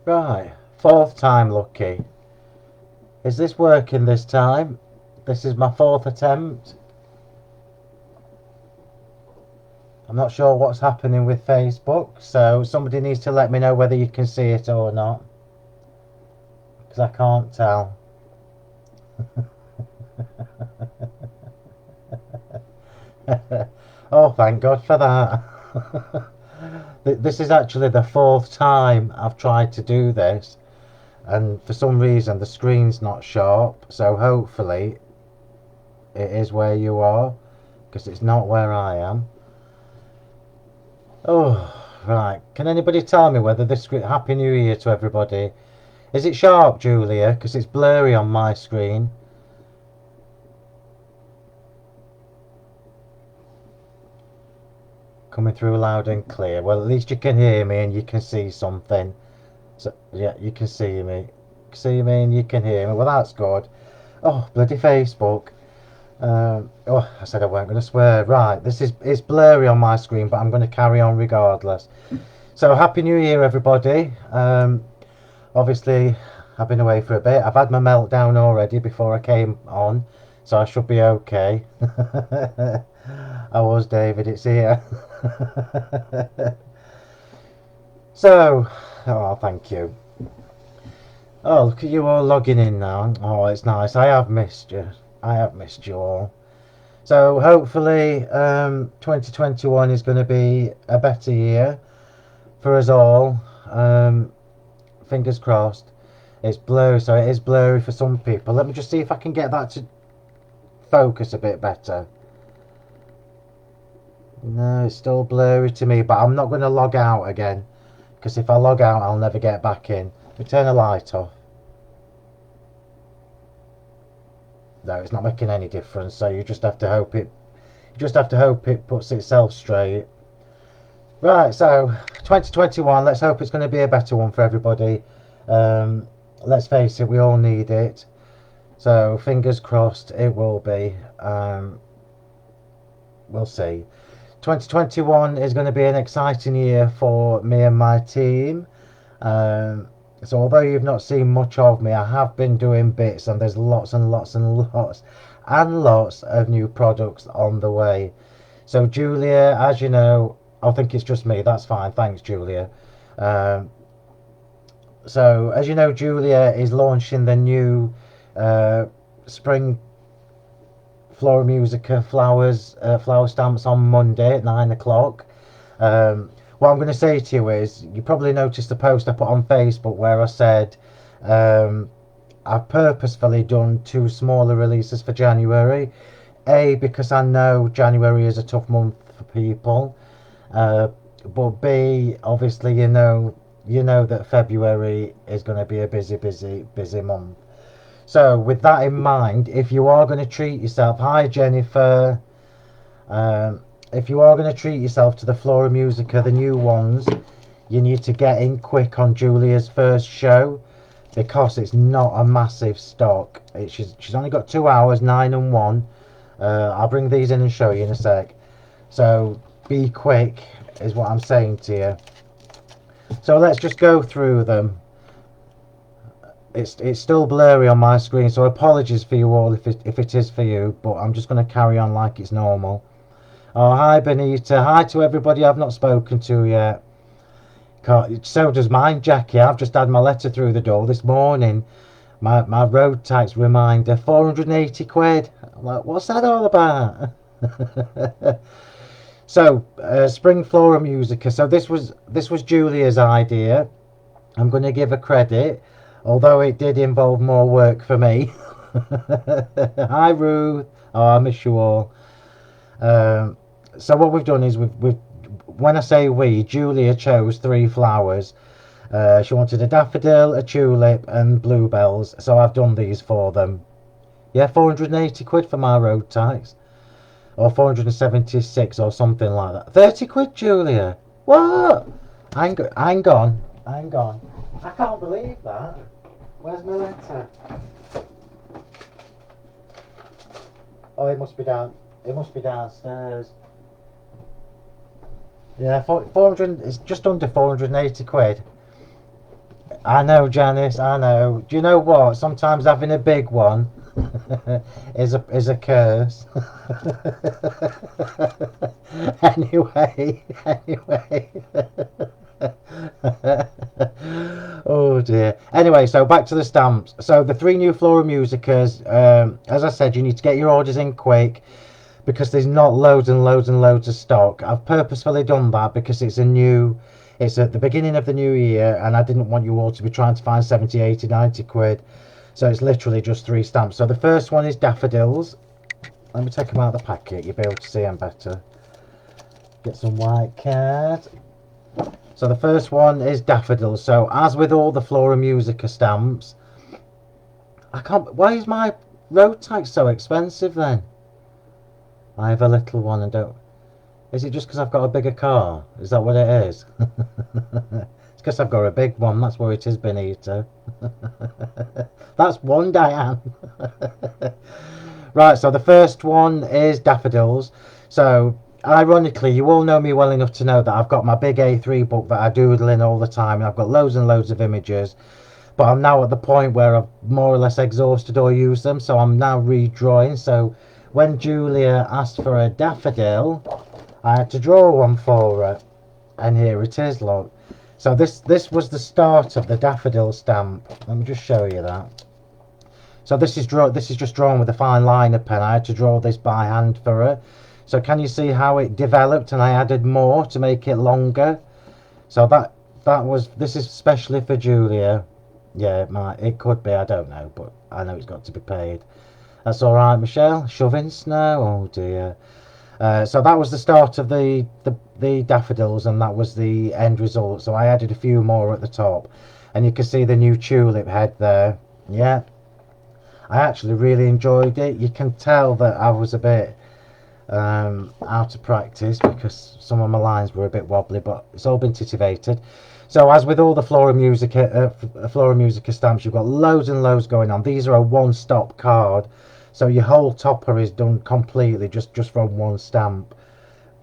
Right, fourth time lucky. Is this working this time? This is my fourth attempt. I'm not sure what's happening with Facebook, so somebody needs to let me know whether you can see it or not, because I can't tell. Oh, thank God for that. This is actually the fourth time I've tried to do this, and for some reason the screen's not sharp, so hopefully it is where you are, because it's not where I am. Oh, right. Can anybody tell me whether this screen... Happy New Year to everybody. Is it sharp, Julia? Because it's blurry on my screen. Coming through loud and clear. Well, at least you can hear me and you can see something. So, yeah, you can see me. See me and you can hear me. Well, that's good. Oh, bloody Facebook. Oh, I said I weren't going to swear. Right, it's blurry on my screen, but I'm going to carry on regardless. So, Happy New Year, everybody. Obviously, I've been away for a bit. I've had my meltdown already before I came on, so I should be okay. I was, David, it's here. So, oh, thank you. Oh, look at you all logging in now. Oh, it's nice. I have missed you. I have missed you all. So, hopefully, 2021 is going to be a better year for us all. Fingers crossed. It's blurry, so it is blurry for some people. Let me just see if I can get that to focus a bit better. No, it's still blurry to me, but I'm not going to log out again, because if I log out, I'll never get back in. Let me turn the light off. No, it's not making any difference, so you just have to hope it puts itself straight. Right, so 2021, let's hope it's going to be a better one for everybody. Let's face it, we all need it. So fingers crossed it will be. We'll see. 2021 is going to be an exciting year for me and my team. So although you've not seen much of me, I have been doing bits, and there's lots and lots and lots and lots of new products on the way. So Julia, as you know, I think it's just me. That's fine. Thanks, Julia. So as you know, Julia is launching the new spring Floramusica flower stamps on Monday at 9 o'clock. What I'm going to say to you is, you probably noticed the post I put on Facebook where I said I've purposefully done 2 smaller releases for January. A, because I know January is a tough month for people, but B, obviously you know that February is going to be a busy month. So with that in mind, if you are going to treat yourself, hi Jennifer, if you are going to treat yourself to the Floramusica, the new ones, you need to get in quick on Julia's first show, because it's not a massive stock. She's only got 2 hours, 9 and 1. I'll bring these in and show you in a sec. So be quick is what I'm saying to you. So let's just go through them. It's still blurry on my screen, so apologies for you all if it is for you, but I'm just going to carry on like it's normal. Oh, hi Benita. Hi to everybody I've not spoken to yet. So does mine, Jackie. I've just had my letter through the door this morning. My road tax reminder, 480 quid. I'm like, what's that all about? So, Spring Floramusica. So this was Julia's idea. I'm going to give her credit, although it did involve more work for me. Hi Ruth. Oh, I miss you all. So what we've done is we've when I say we, Julia chose 3 flowers. She wanted a daffodil, a tulip and bluebells, so I've done these for them. Yeah, 480 quid for my road tax, or 476 or something like that. 30 quid, Julia. What? Hang on. I can't believe that. Where's my letter? Oh, it must be downstairs. Yeah, 400. It's just under 480 quid. I know, Janice, I know. Do you know what? Sometimes having a big one is a curse. Anyway. Oh dear. Anyway, so back to the stamps. So the three new Floramusicas, as I said, you need to get your orders in quick because there's not loads and loads and loads of stock. I've purposefully done that because it's at the beginning of the new year and I didn't want you all to be trying to find 70, 80, 90 quid. So it's literally just three stamps. So the first one is daffodils. Let me take them out of the packet, you'll be able to see them better. Get some white card. So the first one is daffodils. So as with all the Floramusica stamps, why is my road tag so expensive then? I have a little one and don't... Is it just because I've got a bigger car? Is that what it is? It's because I've got a big one, that's what it is, Benita. That's one, Diane. Right, so the first one is daffodils. So, ironically, you all know me well enough to know that I've got my big A3 book that I doodle in all the time, and I've got loads and loads of images. But I'm now at the point where I've more or less exhausted or used them, so I'm now redrawing. So, when Julia asked for a daffodil, I had to draw one for her. And here it is, look. So this was the start of the daffodil stamp. Let me just show you that. So this is just drawn with a fine liner pen. I had to draw this by hand for her. So can you see how it developed and I added more to make it longer? So this is especially for Julia. Yeah, it could be, I don't know, but I know it's got to be paid. That's all right, Michelle. Shoving snow. Oh dear. So that was the start of the daffodils, and that was the end result. So I added a few more at the top, and you can see the new tulip head there. Yeah, I actually really enjoyed it. You can tell that I was a bit out of practice because some of my lines were a bit wobbly, but it's all been titivated. So as with all the Floramusica stamps, you've got loads and loads going on. These are a one-stop card. So your whole topper is done completely just from one stamp.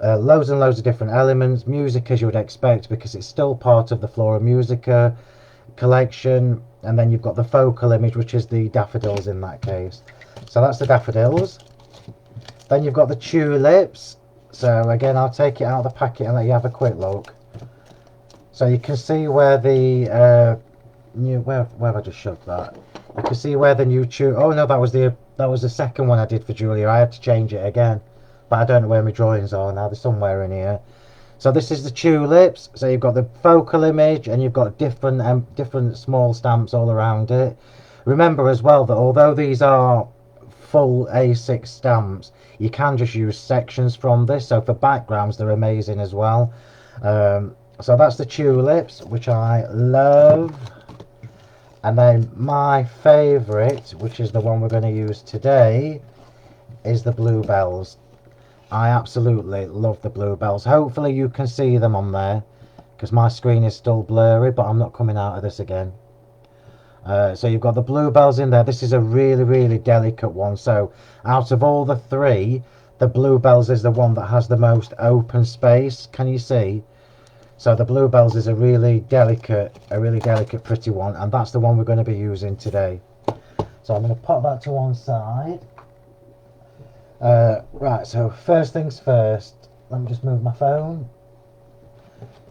Loads and loads of different elements, music as you would expect because it's still part of the Floramusica collection. And then you've got the focal image, which is the daffodils in that case. So that's the daffodils. Then you've got the tulips. So again, I'll take it out of the packet and let you have a quick look. So you can see where the where have I just shoved that? You can see where the new tulip. Oh no, that was the second one I did for Julia. I had to change it again, but I don't know where my drawings are now. They're somewhere in here. So this is the tulips. So you've got the focal image, and you've got different small stamps all around it. Remember as well that although these are full A6 stamps, you can just use sections from this. So for backgrounds, they're amazing as well. So that's the tulips, which I love. And then my favourite, which is the one we're going to use today, is the bluebells. I absolutely love the bluebells. Hopefully you can see them on there, because my screen is still blurry, but I'm not coming out of this again. So you've got the bluebells in there. This is a really, really delicate one. So out of all the three, the bluebells is the one that has the most open space. Can you see? So the bluebells is a really delicate, pretty one, and that's the one we're going to be using today. So I'm going to pop that to one side. Right, so first things first, let me just move my phone.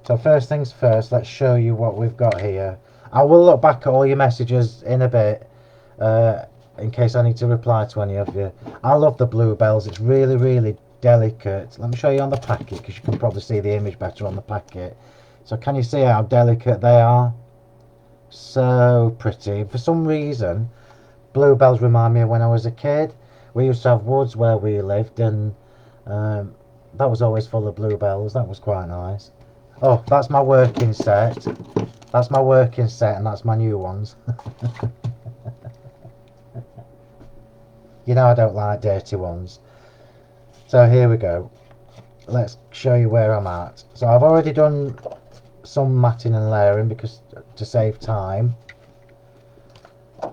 So first things first, let's show you what we've got here. I will look back at all your messages in a bit, in case I need to reply to any of you. I love the bluebells, it's really, really delicate. Let me show you on the packet because you can probably see the image better on the packet. So can you see how delicate they are? So pretty. For some reason, bluebells remind me of when I was a kid. We used to have woods where we lived, and that was always full of bluebells. That was quite nice. Oh, that's my working set. That's my working set, and that's my new ones. You know I don't like dirty ones. So here we go. Let's show you where I'm at. So I've already done some matting and layering because to save time.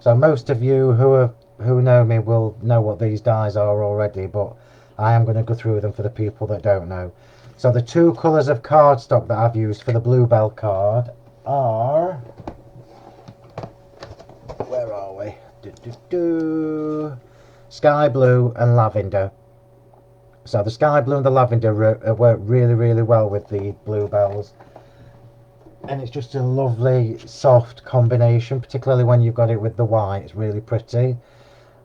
So most of you who know me will know what these dies are already, but I am going to go through them for the people that don't know. So the two colours of cardstock that I've used for the bluebell card are where are we? Sky blue and lavender. So the sky blue and the lavender work really, really well with the Bluebells. And it's just a lovely soft combination, particularly when you've got it with the white. It's really pretty.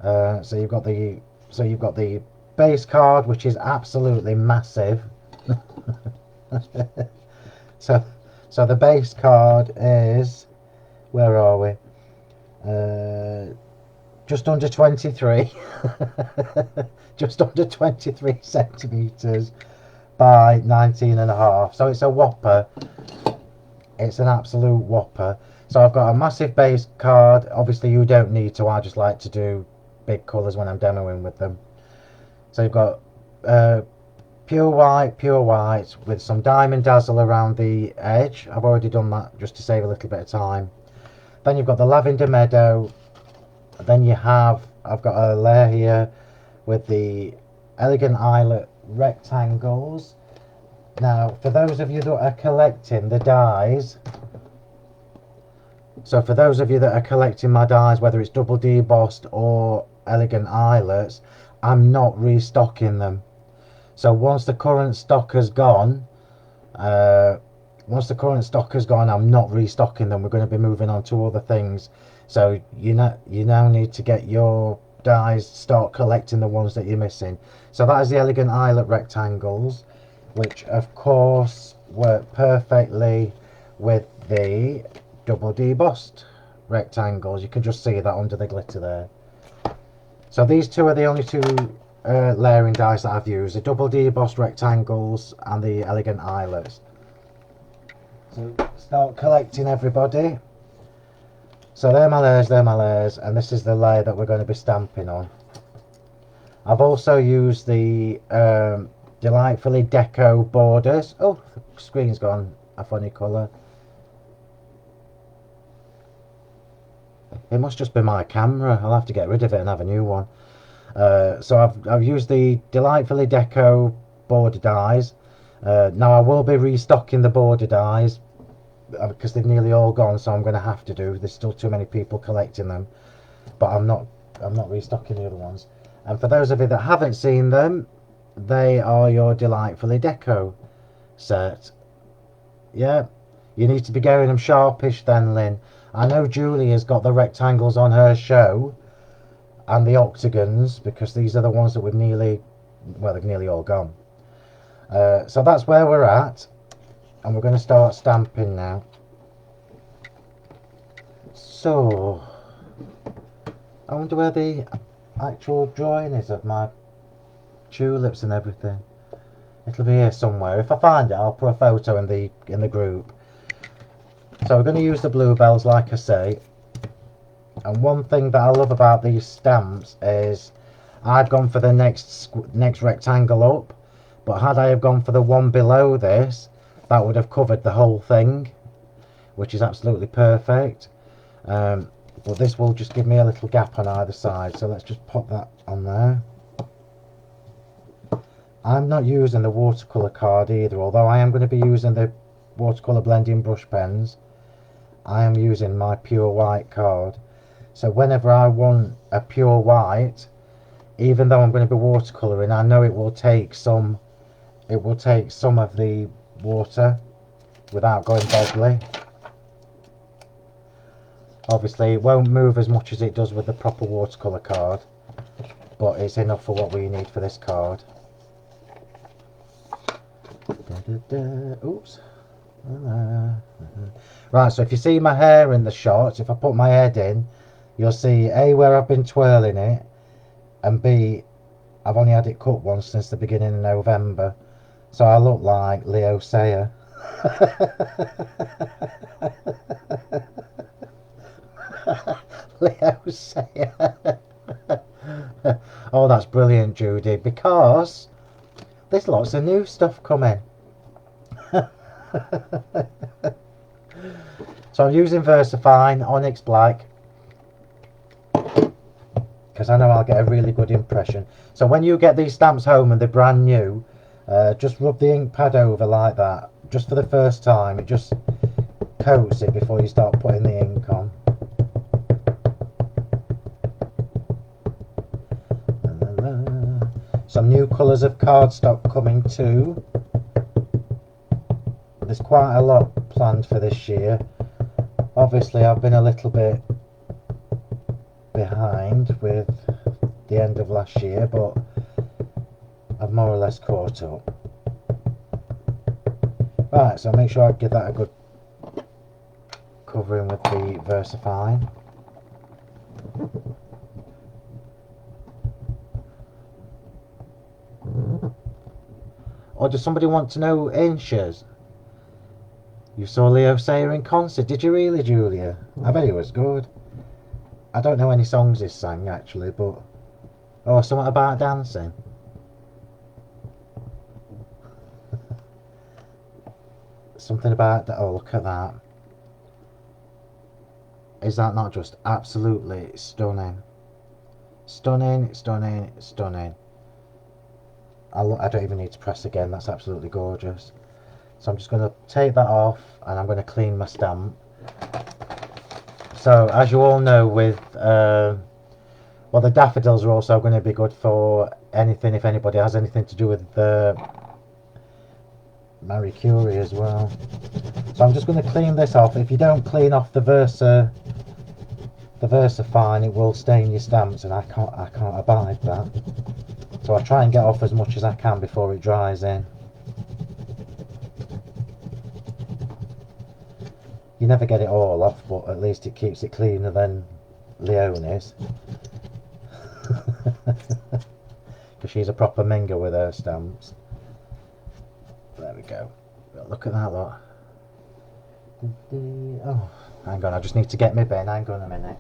So you've got the base card, which is absolutely massive. so the base card is, where are we? Just under 23. Just under 23 centimeters by 19.5. So it's a whopper. It's an absolute whopper. So I've got a massive base card. Obviously you don't need to, I just like to do big colours when I'm demoing with them. So you've got pure white with some diamond dazzle around the edge. I've already done that just to save a little bit of time. Then you've got the lavender meadow. Then I've got a layer here with the elegant eyelet rectangles. Now, for those of you that are collecting the dies, so for those of you that are collecting my dies, whether it's double debossed or elegant eyelets, I'm not restocking them. So once the current stock has gone, I'm not restocking them. We're going to be moving on to other things. So you now need to get your dies, start collecting the ones that you're missing. So that is the elegant eyelet rectangles, which of course work perfectly with the double debossed rectangles. You can just see that under the glitter there. So these two are the only two layering dies that I've used, the double debossed rectangles and the elegant eyelets. So start collecting, everybody. So they're my layers, and this is the layer that we're going to be stamping on. I've also used the Delightfully Deco borders. Oh, the screen's gone a funny colour. It must just be my camera. I'll have to get rid of it and have a new one. So I've used the Delightfully Deco border dies. Now I will be restocking the border dies because they've nearly all gone, so I'm going to have to do. There's still too many people collecting them, but I'm not restocking the other ones. And for those of you that haven't seen them, they are your Delightfully Deco set. Yeah, you need to be getting them sharpish then, Lynn. I know Julie has got the rectangles on her show and the octagons, because these are the ones that we've nearly, well, they've nearly all gone. So that's where we're at, and we're going to start stamping now. So I wonder where the actual drawing is of my tulips and everything. It'll be here somewhere. If I find it, I'll put a photo in the group. So we're going to use the Bluebells, like I say. And one thing that I love about these stamps is I've gone for the next rectangle up, but had I have gone for the one below this, that would have covered the whole thing, which is absolutely perfect. But this will just give me a little gap on either side, so let's just pop that on there. I'm not using the watercolour card either, although I am going to be using the watercolour blending brush pens. I am using my pure white card. So whenever I want a pure white, even though I'm going to be watercolouring, I know it will take some of the water without going boggly. Obviously it won't move as much as it does with the proper watercolour card, but it's enough for what we need for this card. Oops. Right, so if you see my hair in the shot, if I put my head in, you'll see A, where I've been twirling it, and B, I've only had it cut once since the beginning of November, so I look like Leo Sayer. Leo Sayer. Oh, that's brilliant, Judy, because there's lots of new stuff coming. So I'm using VersaFine Onyx Black because I know I'll get a really good impression. So when you get these stamps home and they're brand new, just rub the ink pad over like that, just for the first time. It just coats it before you start putting the ink on. Some new colours of cardstock coming too. There's quite a lot planned for this year. Obviously I've been a little bit behind with the end of last year, but I've more or less caught up. Right, so make sure I give that a good covering with the VersaFine. Or does somebody want to know inches? You saw Leo Sayer in concert, did you really, Julia? I bet he was good. I don't know any songs he sang actually, but... Oh, something about dancing. Something about that. Oh, look at that. Is that not just absolutely stunning? Stunning, stunning, stunning. I don't even need to press again, that's absolutely gorgeous. So I'm just going to take that off and I'm going to clean my stamp. So as you all know, with well, the daffodils are also going to be good for anything, if anybody has anything to do with Marie Curie as well. So I'm just going to clean this off. If you don't clean off the VersaFine, it will stain your stamps, and I can't abide that. So I try and get off as much as I can before it dries in. You never get it all off, but at least it keeps it cleaner than Leonie's. Because she's a proper minger with her stamps. There we go. Look at that lot. Oh, hang on, I just need to get my bin. Hang on a minute.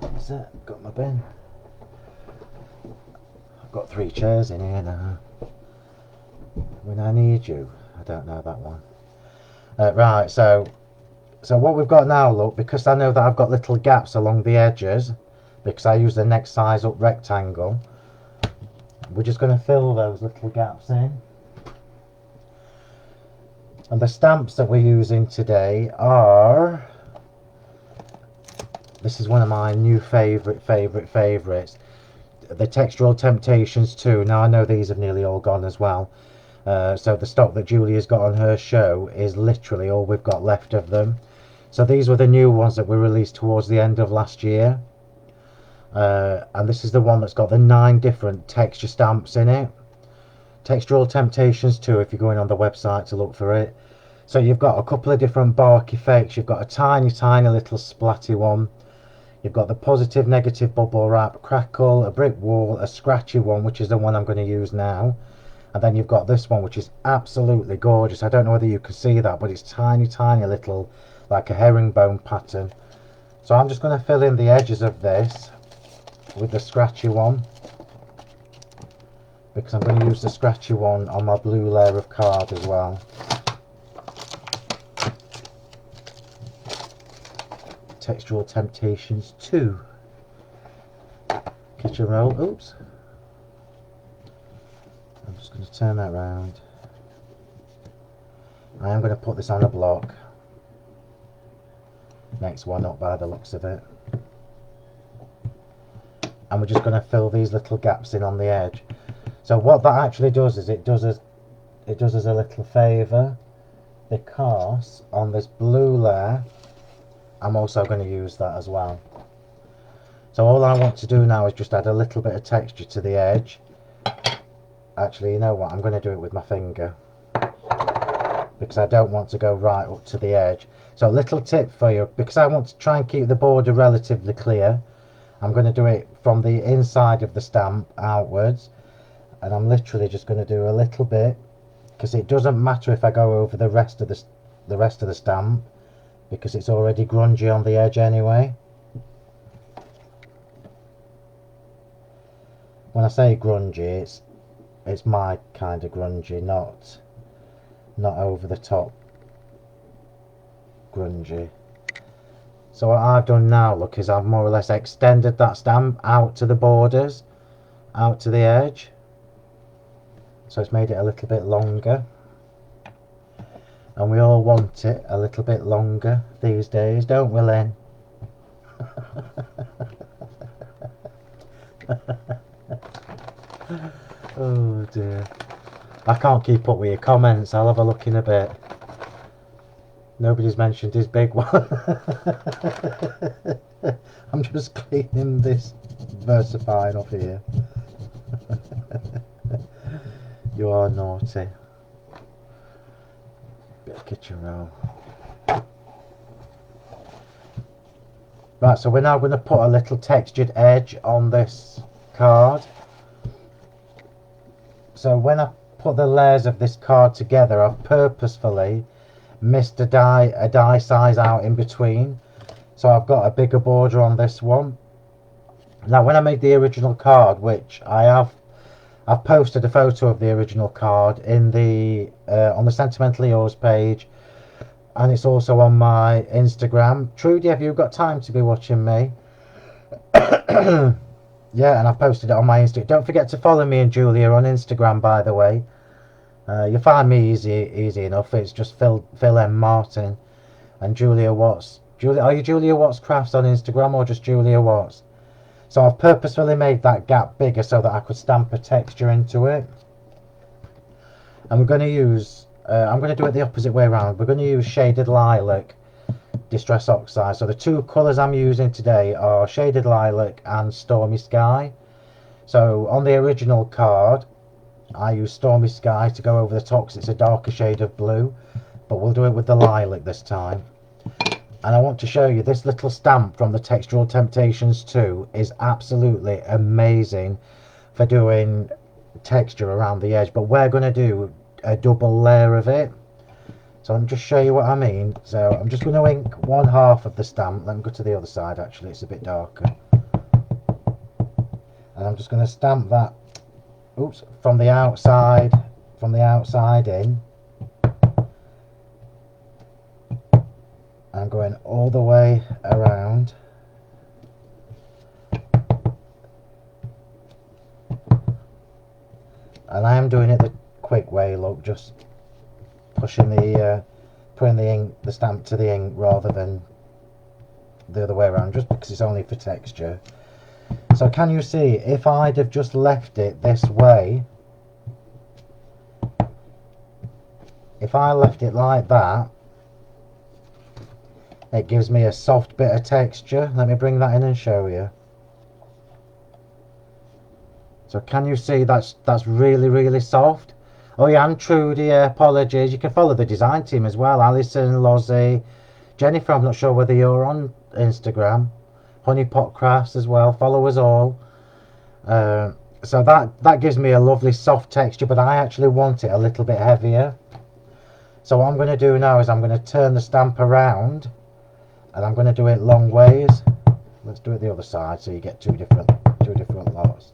That's it, got my bin. I've got 3 chairs in here now. When I need you. I don't know that one. Right, so what we've got now, look, because I know that I've got little gaps along the edges, because I use the next size up rectangle, we're just going to fill those little gaps in. And the stamps that we're using today are... This is one of my new favourites. The Textural Temptations 2. Now I know these have nearly all gone as well. So the stock that Julia's got on her show is literally all we've got left of them. So these were the new ones that were released towards the end of last year. And this is the one that's got the 9 different texture stamps in it. Textural Temptations 2, if you're going on the website to look for it. So you've got a couple of different bark effects. You've got a tiny little splatty one. You've got the positive, negative bubble wrap, crackle, a brick wall, a scratchy one, which is the one I'm going to use now. And then you've got this one, which is absolutely gorgeous. I don't know whether you can see that, but it's tiny little, like a herringbone pattern. So I'm just going to fill in the edges of this with the scratchy one, because I'm going to use the scratchy one on my blue layer of card as well. Textural Temptations 2. Kitchen roll. Oops. I'm just going to turn that round. I am going to put this on a block. Next one up by the looks of it. And we're just going to fill these little gaps in on the edge. So what that actually does is it does us a little favour, because on this blue layer I'm also going to use that as well. So all I want to do now is just add a little bit of texture to the edge. Actually, you know what, I'm going to do it with my finger, because I don't want to go right up to the edge. So a little tip for you, because I want to try and keep the border relatively clear, I'm going to do it from the inside of the stamp outwards, and I'm literally just going to do a little bit, because it doesn't matter if I go over the rest of the stamp, because it's already grungy on the edge anyway. When I say grungy, it's my kind of grungy, not over the top grungy. So what I've done now, look, is I've more or less extended that stamp out to the borders, out to the edge. So it's made it a little bit longer. And we all want it a little bit longer these days, don't we, Lynn? Oh dear. I can't keep up with your comments. I'll have a look in a bit. Nobody's mentioned his big one. I'm just cleaning this VersaFine off here. You are naughty. Bit of kitchen roll. Right, so we're now going to put a little textured edge on this card. So when I put the layers of this card together, I've purposefully missed a die size out in between. So I've got a bigger border on this one. Now when I made the original card, which I've posted a photo of the original card in the on the Sentimentally Yours page, and it's also on my Instagram. Trudy, have you got time to be watching me? Yeah, and I've posted it on my Instagram. Don't forget to follow me and Julia on Instagram, by the way. You'll find me easy enough. It's just Phill M Martin and Julia Watts. Are you Julia Watts Crafts on Instagram or just Julia Watts? So I've purposefully made that gap bigger so that I could stamp a texture into it. And we're going to use, I'm going to do it the opposite way around. We're going to use Shaded Lilac Distress Oxide. So the two colours I'm using today are Shaded Lilac and Stormy Sky. So on the original card, I use Stormy Sky to go over the top because it's a darker shade of blue. But we'll do it with the lilac this time. And I want to show you this little stamp from the Textural Temptations 2 is absolutely amazing for doing texture around the edge. But we're going to do a double layer of it. So I'll just show you what I mean. So I'm just going to ink one half of the stamp. Let me go to the other side actually, it's a bit darker. And I'm just going to stamp that, oops, from the outside in. I'm going all the way around. And I am doing it the quick way, look, just pushing putting the ink, the stamp to the ink rather than the other way around, just because it's only for texture. So can you see, if I'd have just left it this way, if I left it like that, it gives me a soft bit of texture. Let me bring that in and show you. So can you see that's really soft? Oh yeah, and Trudy, apologies. You can follow the design team as well. Alison, Lozzie, Jennifer, I'm not sure whether you're on Instagram. Honeypot Crafts as well. Follow us all. So that gives me a lovely soft texture, but I actually want it a little bit heavier. So what I'm going to do now is I'm going to turn the stamp around. And I'm going to do it long ways. Let's do it the other side so you get two different lots.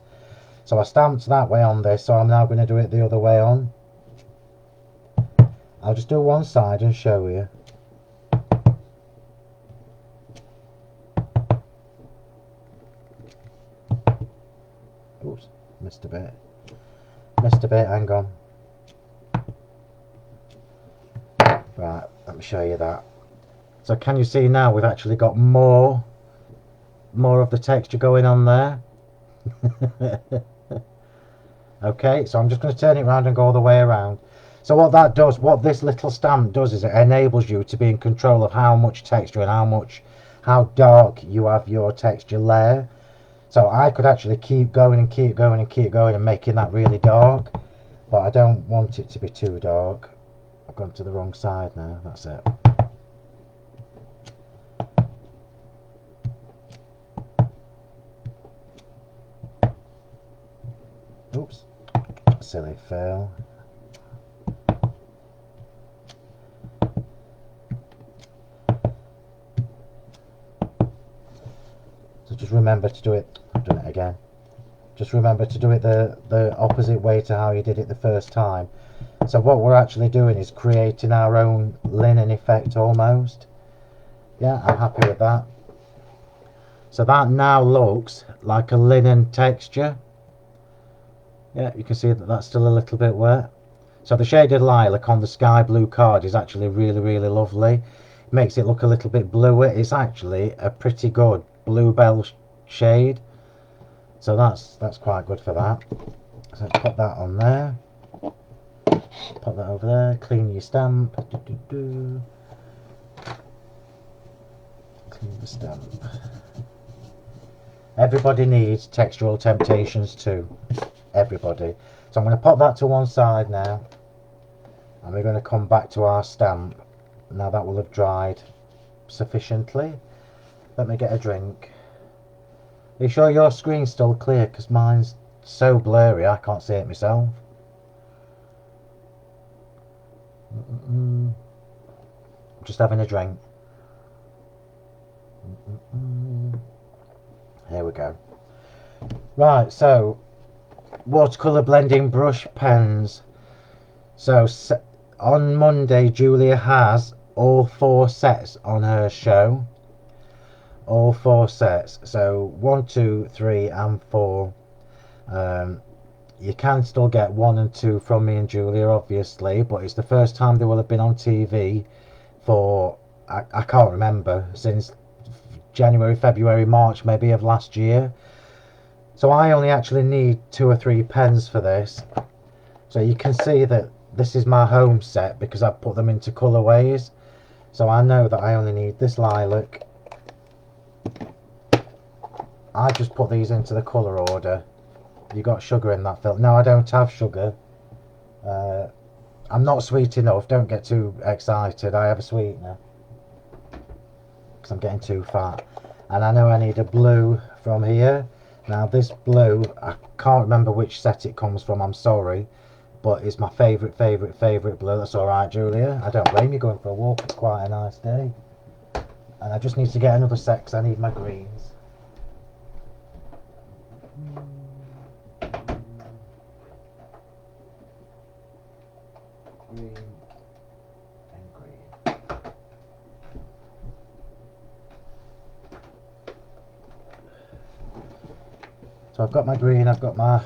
So I stamped that way on this, so I'm now going to do it the other way on. I'll just do one side and show you. Oops, missed a bit. Hang on. Right, let me show you that. So can you see now we've actually got more of the texture going on there. Okay, so I'm just going to turn it around and go all the way around. So what that does, what this little stamp does, is it enables you to be in control of how much texture and how dark you have your texture layer. So I could actually keep going and making that really dark, but I don't want it to be too dark. I've gone to the wrong side now, that's it. Oops, silly Phill. So just remember to do it, I've done it again. Just remember to do it the opposite way to how you did it the first time. So what we're actually doing is creating our own linen effect almost. Yeah, I'm happy with that. So that now looks like a linen texture. Yeah, you can see that that's still a little bit wet. So the shaded lilac on the sky blue card is actually really lovely. It makes it look a little bit bluer. It's actually a pretty good bluebell shade. So that's quite good for that. So let's put that on there. Put that over there. Clean your stamp. Clean the stamp. Everybody needs textural temptations too. Everybody. So I'm going to pop that to one side now. And we're going to come back to our stamp. Now that will have dried sufficiently. Let me get a drink. Are you sure your screen's still clear? Because mine's so blurry I can't see it myself. I'm just having a drink. Here we go. Right, so watercolour blending brush pens. So on Monday Julia has all 4 sets on her show. All 4 sets. So 1, 2, 3 and 4. You can still get 1 and 2 from me and Julia obviously, but it's the first time they will have been on TV for I can't remember, since January, February, March maybe of last year. So I only actually need 2 or 3 pens for this. So you can see that this is my home set because I've put them into colourways. So I know that I only need this lilac. I just put these into the colour order. You got sugar in that, Phil? No, I don't have sugar. I'm not sweet enough. Don't get too excited. I have a sweetener because I'm getting too fat. And I know I need a blue from here. Now this blue, I can't remember which set it comes from. I'm sorry, but it's my favourite blue. That's all right, Julia. I don't blame you going for a walk. It's quite a nice day. And I just need to get another set because I need my greens. Green and green. So I've got my green, I've got my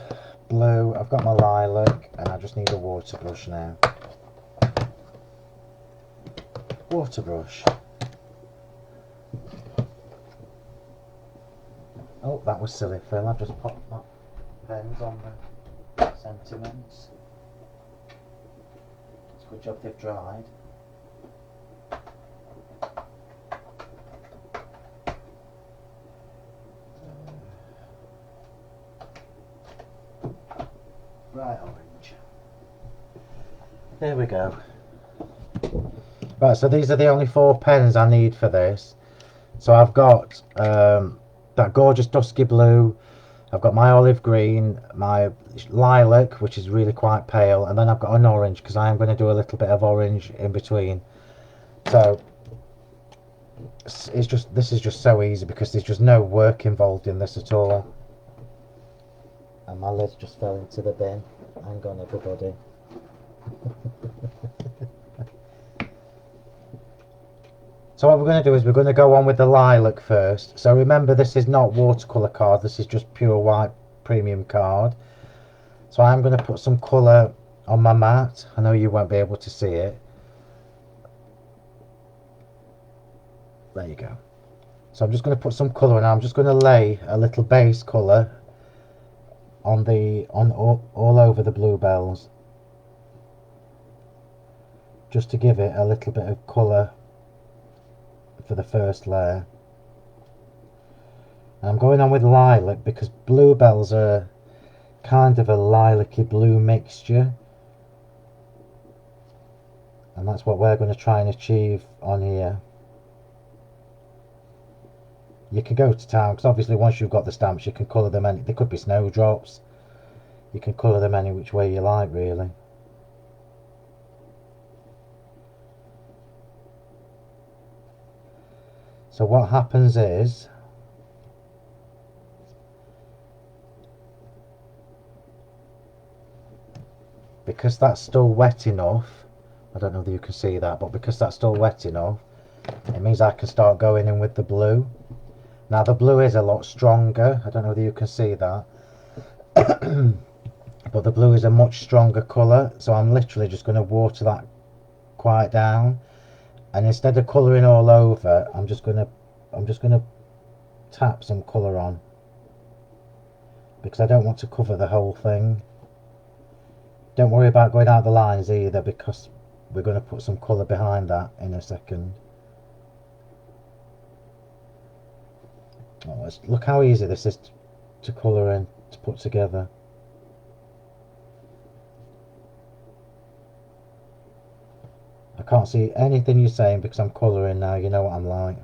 blue, I've got my lilac, and I just need a water brush now. Water brush. Oh, that was silly, Phil. I've just popped my pens on the sentiments. It's a good job they've dried. Bright orange. There we go. Right, so these are the only 4 pens I need for this. So I've got that gorgeous dusky blue, I've got my olive green, my lilac, which is really quite pale, and then I've got an orange because I am going to do a little bit of orange in between. So it's just, this is just so easy because there's just no work involved in this at all. And my lid just fell into the bin. Hang on, everybody. So what we're going to do is we're going to go on with the lilac first. So remember, this is not watercolour card, this is just pure white premium card. So I'm going to put some colour on my mat. I know you won't be able to see it. There you go. So I'm just going to put some colour and I'm just going to lay a little base colour on all over the bluebells, just to give it a little bit of colour for the first layer. And I'm going on with lilac because bluebells are kind of a lilac-y blue mixture, and that's what we're going to try and achieve on here. You can go to town because obviously once you've got the stamps you can colour them any, they could be snowdrops, you can colour them any which way you like really. So what happens is, because that's still wet enough, I don't know if you can see that, but because that's still wet enough, it means I can start going in with the blue. Now the blue is a lot stronger, I don't know if you can see that, but but the blue is a much stronger colour, so I'm literally just going to water that quite down, and instead of colouring all over, I'm just going to tap some colour on, because I don't want to cover the whole thing. Don't worry about going out the lines either, because we're going to put some colour behind that in a second. Oh, look how easy this is to colour in, to put together. I can't see anything you're saying because I'm colouring now, you know what I'm like.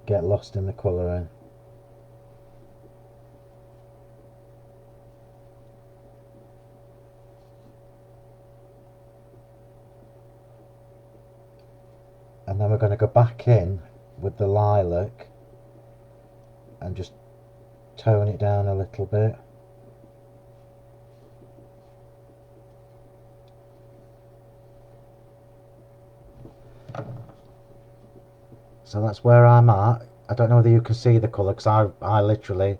Get lost in the colouring. And then we're going to go back in with the lilac and just tone it down a little bit. So that's where I'm at. I don't know whether you can see the colour, because I literally...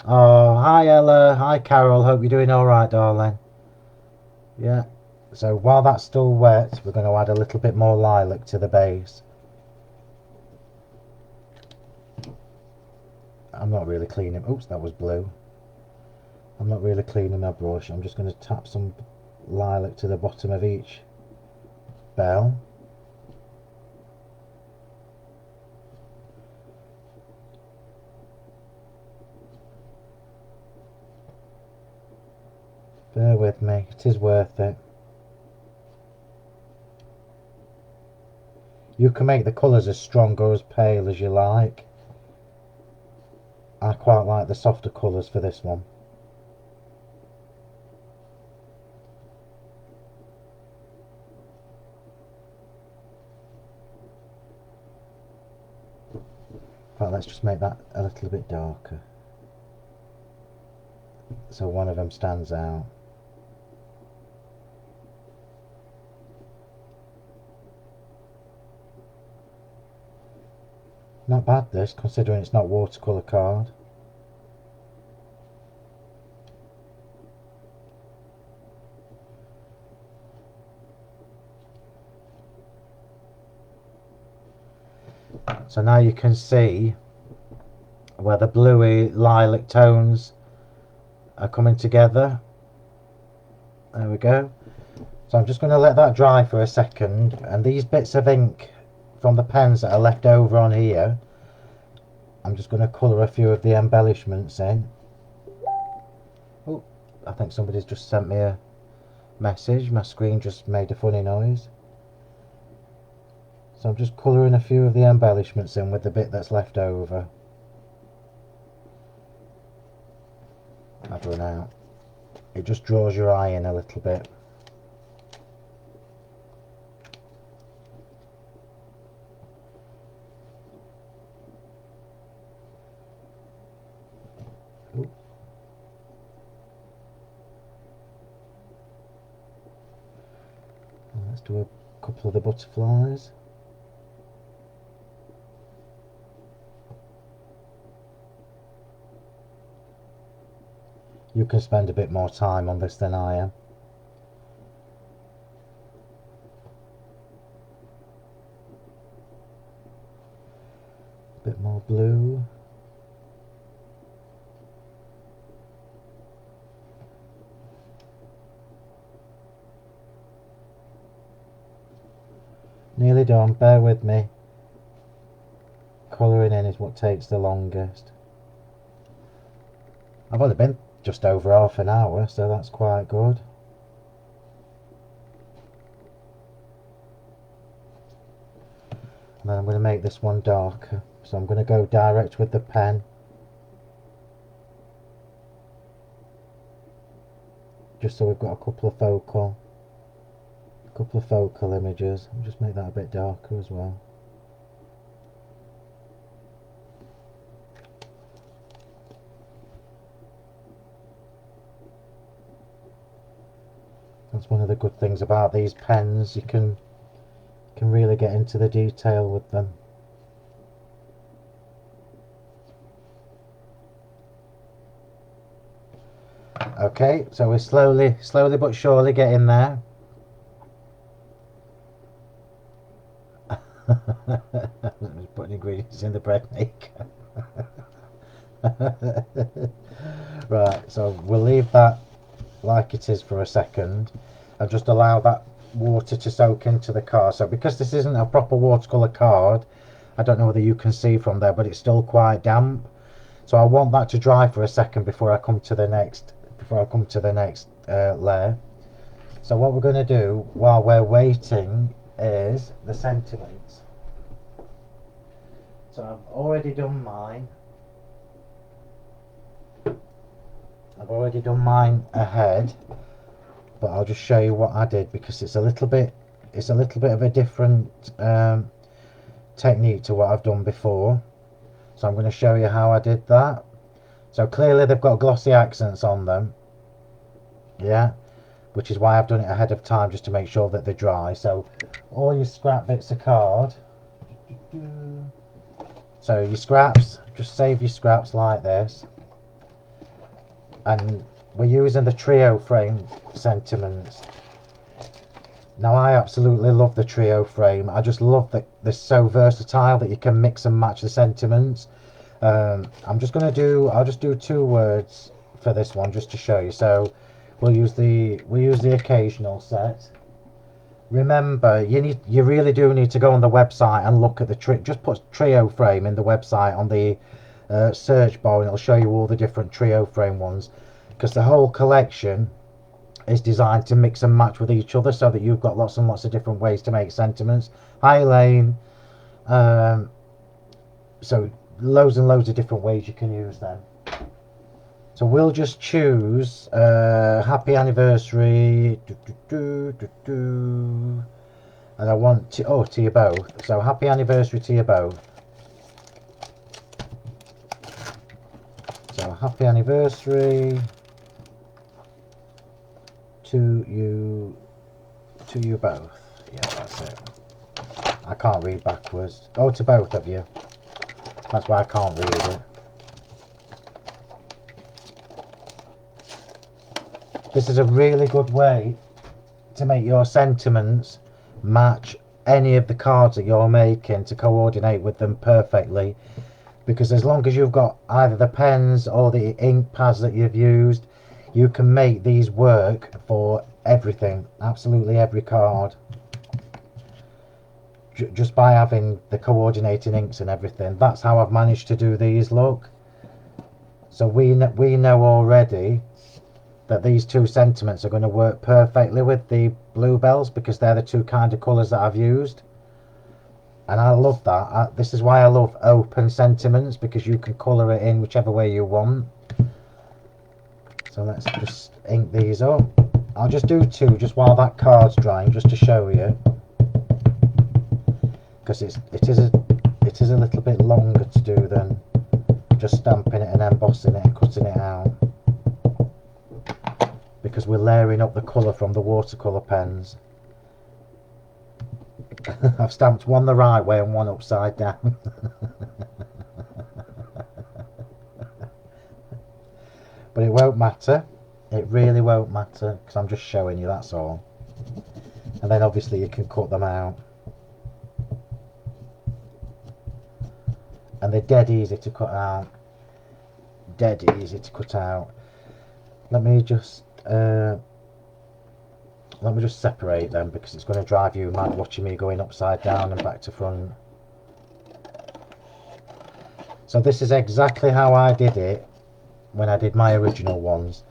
Oh, hi Ella, hi Carol, hope you're doing alright, darling. Yeah, so while that's still wet, we're going to add a little bit more lilac to the base. I'm not really cleaning... Oops, that was blue. I'm not really cleaning my brush. I'm just going to tap some lilac to the bottom of each bell. Bear with me, it is worth it. You can make the colours as strong or as pale as you like. I quite like the softer colours for this one. Right, let's just make that a little bit darker, so one of them stands out. Not bad this, considering it's not watercolour card. So now you can see where the bluey lilac tones are coming together. There we go. So I'm just going to let that dry for a second, and these bits of ink from the pens that are left over on here, I'm just going to colour a few of the embellishments in. Oh, I think somebody's just sent me a message. My screen just made a funny noise. So I'm just colouring a few of the embellishments in with the bit that's left over. I've run out. It just draws your eye in a little bit. Ooh. Let's do a couple of the butterflies. You can spend a bit more time on this than I am. A bit more blue. Nearly done, bear with me. Colouring in is what takes the longest. I've only been just over half an hour, so that's quite good. And then I'm going to make this one darker, so I'm going to go direct with the pen. Just so we've got a couple of focal images. I'll just make that a bit darker as well. That's one of the good things about these pens, you can really get into the detail with them. Okay, so we're slowly but surely getting there. Just putting ingredients in the bread maker. Right, so we'll leave that like it is for a second and just allow that water to soak into the card. So because this isn't a proper watercolour card, I don't know whether you can see from there, but it's still quite damp. So I want that to dry for a second before I come to the next layer. So what we're going to do while we're waiting is the sentiments. So I've already done mine. Ahead, but I'll just show you what I did because it's a little bit of a different technique to what I've done before. So I'm going to show you how I did that. So clearly they've got glossy accents on them, yeah, which is why I've done it ahead of time, just to make sure that they're dry. So all your scrap bits of card, so your scraps, just save your scraps like this. And we're using the Trioframe sentiments. Now I absolutely love the Trioframe. I just love that they're so versatile that you can mix and match the sentiments. I'll just do 2 words for this one just to show you. So we'll use the occasional set. Remember, you really do need to go on the website and look at the just put Trioframe in the website on the search bar and it'll show you all the different Trioframe ones, because the whole collection is designed to mix and match with each other so that you've got lots and lots of different ways to make sentiments. Hi Elaine. So loads and loads of different ways you can use them. So we'll just choose happy anniversary, and I want to you both. So happy anniversary to you both. So happy anniversary to you both. Yeah, that's it. I can't read backwards. Oh, to both of you. That's why I can't read it. This is a really good way to make your sentiments match any of the cards that you're making, to coordinate with them perfectly. Because as long as you've got either the pens or the ink pads that you've used, you can make these work for everything, absolutely every card, just by having the coordinating inks and everything. That's how I've managed to do these, look. So we know already that these 2 sentiments are going to work perfectly with the Bluebells, because they're the 2 kind of colours that I've used. And I love that. This is why I love open sentiments, because you can colour it in whichever way you want. So let's just ink these up. I'll just do 2 just while that card's drying, just to show you, because it is a little bit longer to do than just stamping it and embossing it and cutting it out, because we're layering up the colour from the watercolour pens. I've stamped one the right way and one upside down. But it won't matter. It really won't matter, because I'm just showing you, that's all. And then obviously you can cut them out. And they're dead easy to cut out. Dead easy to cut out. Let me just separate them, because it's going to drive you mad watching me going upside down and back to front. So this is exactly how I did it when I did my original ones.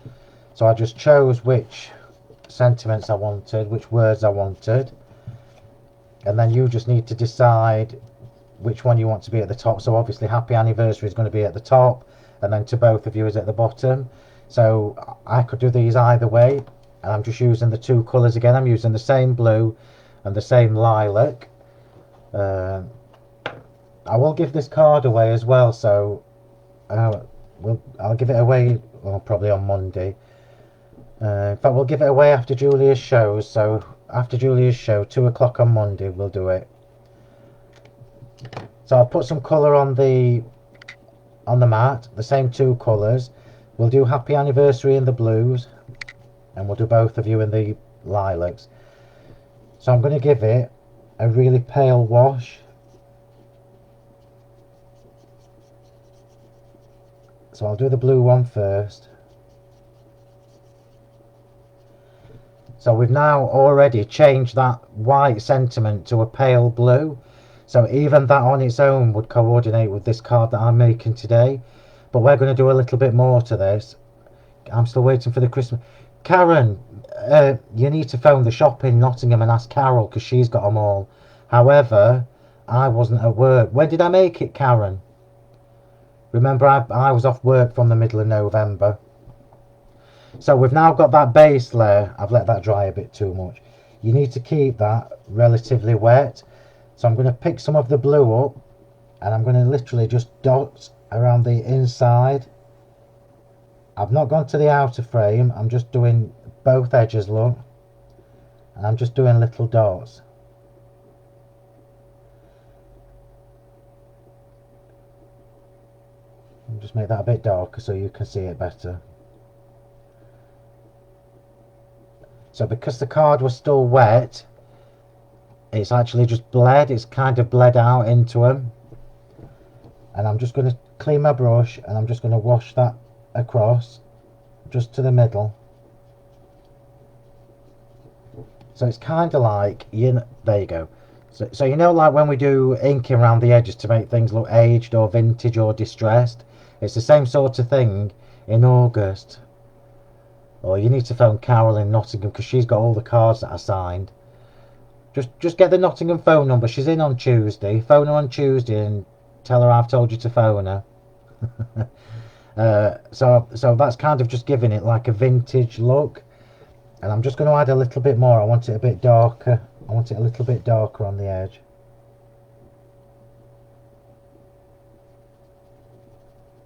So I just chose which sentiments I wanted, which words I wanted, and then you just need to decide which one you want to be at the top. So obviously happy anniversary is going to be at the top, and then to both of you is at the bottom. So I could do these either way, and I'm just using the 2 colours again. I'm using the same blue and the same lilac. I will give this card away as well, so I'll give it away, well, probably on Monday. In fact, we'll give it away after Julia's shows. So after Julia's show, 2 o'clock on Monday, we'll do it. So I'll put some colour on the mat, the same 2 colours. We'll do happy anniversary in the blues, and we'll do both of you in the lilacs. So I'm going to give it a really pale wash. So I'll do the blue one first. So we've now already changed that white sentiment to a pale blue. So even that on its own would coordinate with this card that I'm making today. But we're going to do a little bit more to this. I'm still waiting for the Christmas. Karen, you need to phone the shop in Nottingham and ask Carol because she's got them all. However, I wasn't at work. When did I make it, Karen? Remember, I was off work from the middle of November. So we've now got that base layer. I've let that dry a bit too much. You need to keep that relatively wet. So I'm going to pick some of the blue up and I'm going to literally just dot around the inside. I've not gone to the outer frame. I'm just doing both edges, look. And I'm just doing little dots. I'll just make that a bit darker so you can see it better. So because the card was still wet, it's actually just bled. It's kind of bled out into them. And I'm just going to clean my brush and I'm just going to wash that across just to the middle. So it's kind of like, you know, there you go. So you know, like when we do inking around the edges to make things look aged or vintage or distressed, it's the same sort of thing in August. Or you need to phone Carol in Nottingham because she's got all the cards that are signed. Just get the Nottingham phone number. She's in on Tuesday. Phone her on Tuesday and tell her I've told you to phone her. So that's kind of just giving it like a vintage look. And I'm just going to add a little bit more. I want it a bit darker. I want it a little bit darker on the edge.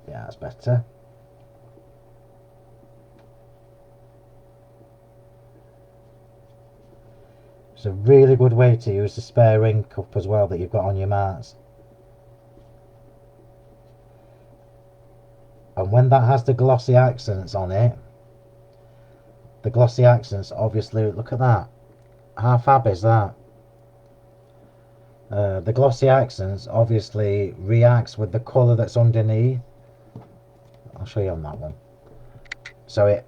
Yeah, that's better. It's a really good way to use the spare ink up as well that you've got on your mats. And when that has the glossy accents on it, the glossy accents, obviously, look at that. How fab is that? The glossy accents obviously reacts with the colour that's underneath. I'll show you on that one. So it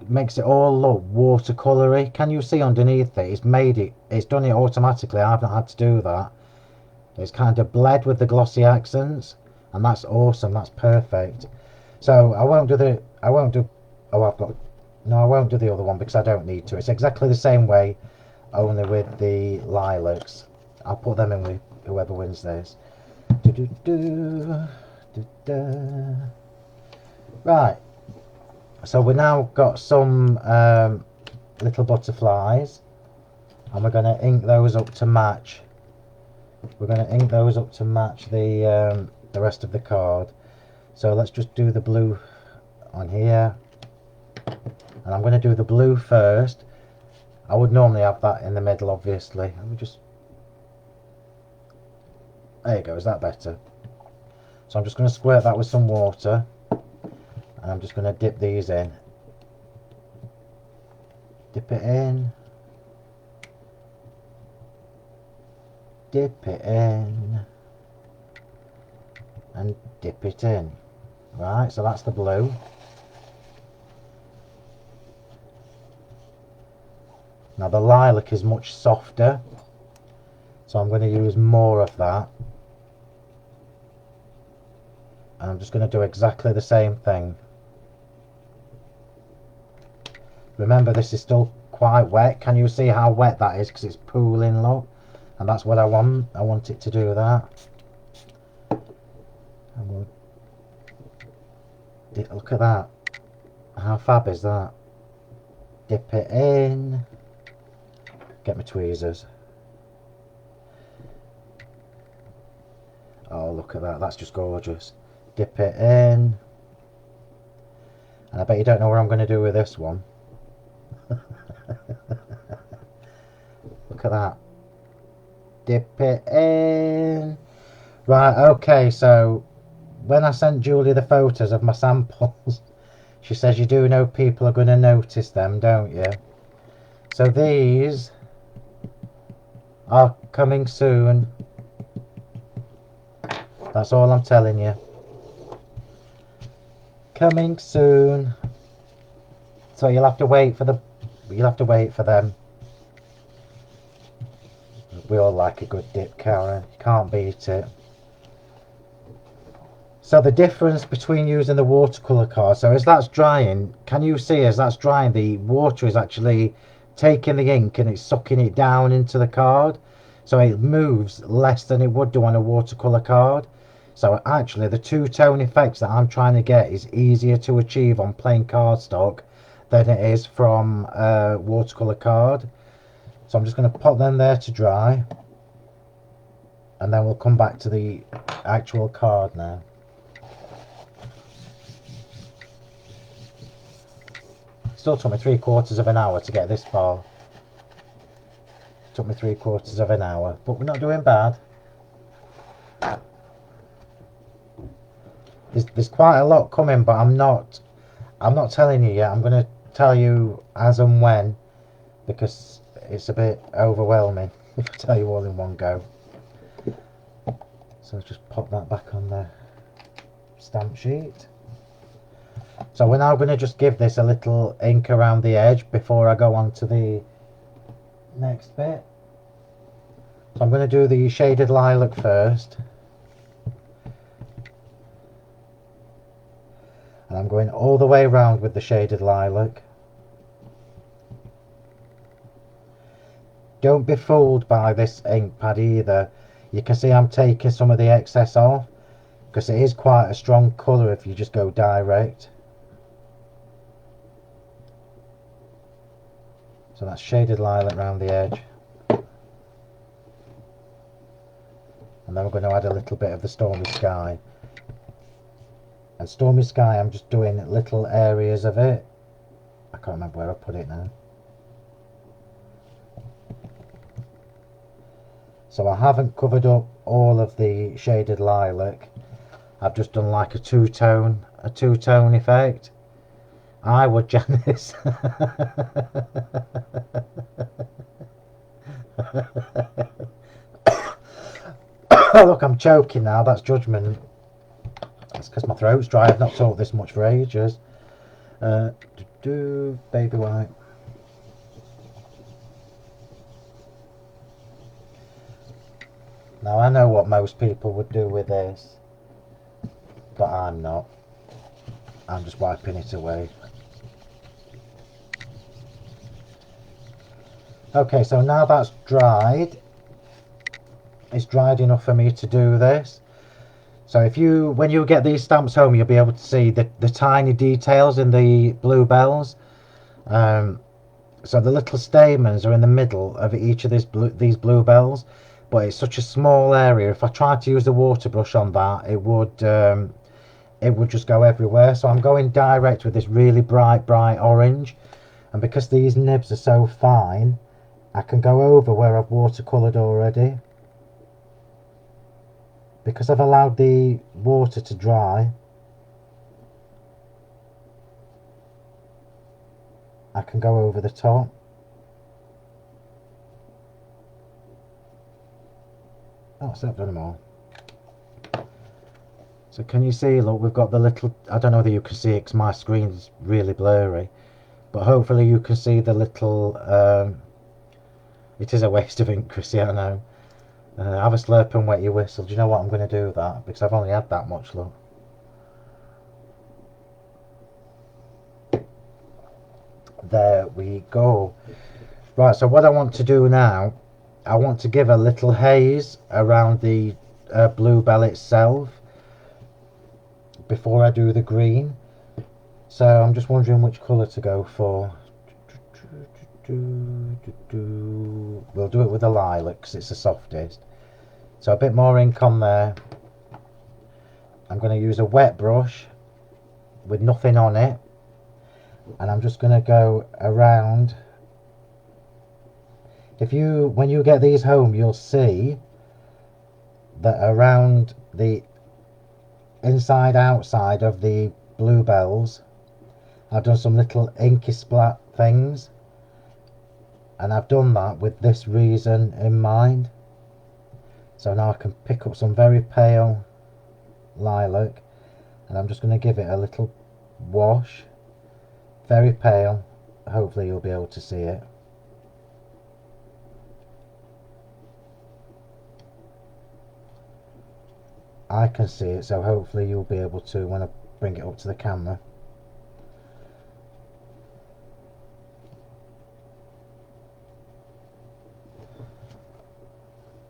makes it all look watercolory. Can you see underneath it? It's done it automatically. I've not had to do that. It's kind of bled with the glossy accents, and that's awesome. That's perfect. So I won't do the other one because I don't need to. It's exactly the same way, only with the lilacs. I'll put them in with whoever wins this. Right. So we now got some little butterflies, and we're going to ink those up to match. We're going to ink those up to match the rest of the card. So let's just do the blue on here, and I'm going to do the blue first. I would normally have that in the middle, obviously. Let me just. There you go. Is that better? So I'm just going to squirt that with some water. And I'm just going to dip these in. Dip it in. Dip it in. And dip it in. Right, so that's the blue. Now the lilac is much softer, so I'm going to use more of that. And I'm just going to do exactly the same thing. Remember, this is still quite wet. Can you see how wet that is? Because it's pooling, look. And that's what I want. I want it to do that. And we'll look at that. How fab is that? Dip it in. Get my tweezers. Oh, look at that. That's just gorgeous. Dip it in. And I bet you don't know what I'm going to do with this one. Look at that. Dip it in. Right, okay, so when I sent Julie the photos of my samples, She says you do know people are going to notice them, don't you? So these are coming soon. That's all I'm telling you. Coming soon. So you'll have to wait for them. We all like a good dip, Karen. You can't beat it. So the difference between using the watercolour card, so as that's drying, can you see as that's drying, the water is actually taking the ink and it's sucking it down into the card. So it moves less than it would do on a watercolour card. So actually the two-tone effects that I'm trying to get is easier to achieve on plain cardstock than it is from a watercolour card. So I'm just going to pop them there to dry. And then we'll come back to the actual card now. Still took me 3/4 of an hour to get this far. Took me 3/4 of an hour, but we're not doing bad. There's quite a lot coming, but I'm not telling you yet. I'm going to tell you as and when, because it's a bit overwhelming if I tell you all in one go. So just pop that back on the stamp sheet. So we're now going to just give this a little ink around the edge before I go on to the next bit. So I'm going to do the shaded lilac first. And I'm going all the way around with the shaded lilac. Don't be fooled by this ink pad either. You can see I'm taking some of the excess off, because it is quite a strong colour if you just go direct. So that's shaded lilac around the edge. And then we're going to add a little bit of the Stormy Sky. And Stormy Sky, I'm just doing little areas of it. I can't remember where I put it now. So I haven't covered up all of the shaded lilac. I've just done like a two-tone effect. I would, Janice. Look, I'm choking now. That's judgment. That's because my throat's dry. I've not talked this much for ages. Baby white. Now I know what most people would do with this, but I'm not. I'm just wiping it away. Okay, so now that's dried, it's dried enough for me to do this. So when you get these stamps home, you'll be able to see the tiny details in the Bluebells. So the little stamens are in the middle of each of these Bluebells, but it's such a small area. If I tried to use the water brush on that, it would just go everywhere. So I'm going direct with this really bright orange, and because these nibs are so fine, I can go over where I've watercoloured already. Because I've allowed the water to dry, I can go over the top. Oh, so I've done them all. So can you see, look, we've got the little, I don't know whether you can see it because my screen's really blurry, but hopefully you can see the little, it is a waste of ink, Chrissy, I know. Have a slurp and wet your whistle. Do you know what? I'm going to do that because I've only had that much, look. There we go. Right, so what I want to do now, I want to give a little haze around the Bluebell itself before I do the green. So I'm just wondering which colour to go for. We'll do it with the lilac because it's the softest. So a bit more ink on there. I'm going to use a wet brush with nothing on it, and I'm just going to go around. When you get these home, you'll see that around the inside outside of the Bluebells I've done some little inky splat things, and I've done that with this reason in mind. So now I can pick up some very pale lilac, and I'm just going to give it a little wash, very pale. Hopefully you'll be able to see it. I can see it, so hopefully you'll be able to when I bring it up to the camera.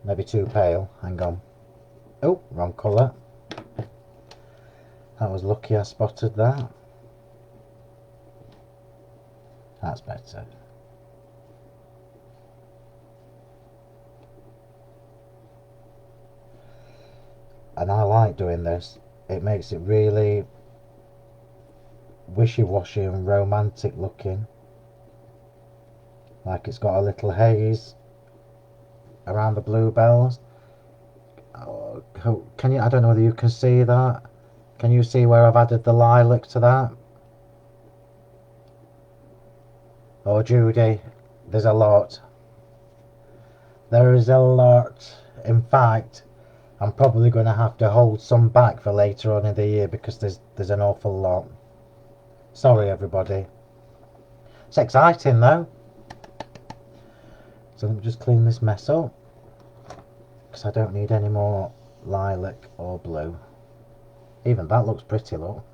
Maybe too pale. Hang on. Oh, wrong colour. That was lucky I spotted that. That's better. And I like doing this. It makes it really wishy-washy and romantic looking. Like it's got a little haze around the bluebells. Oh, can you? I don't know whether you can see that. Can you see where I've added the lilac to that? Oh, Judy, there's a lot. There is a lot. In fact, I'm probably going to have to hold some back for later on in the year because there's an awful lot. Sorry, everybody. It's exciting though. So let me just clean this mess up, because I don't need any more lilac or blue. Even that looks pretty, look.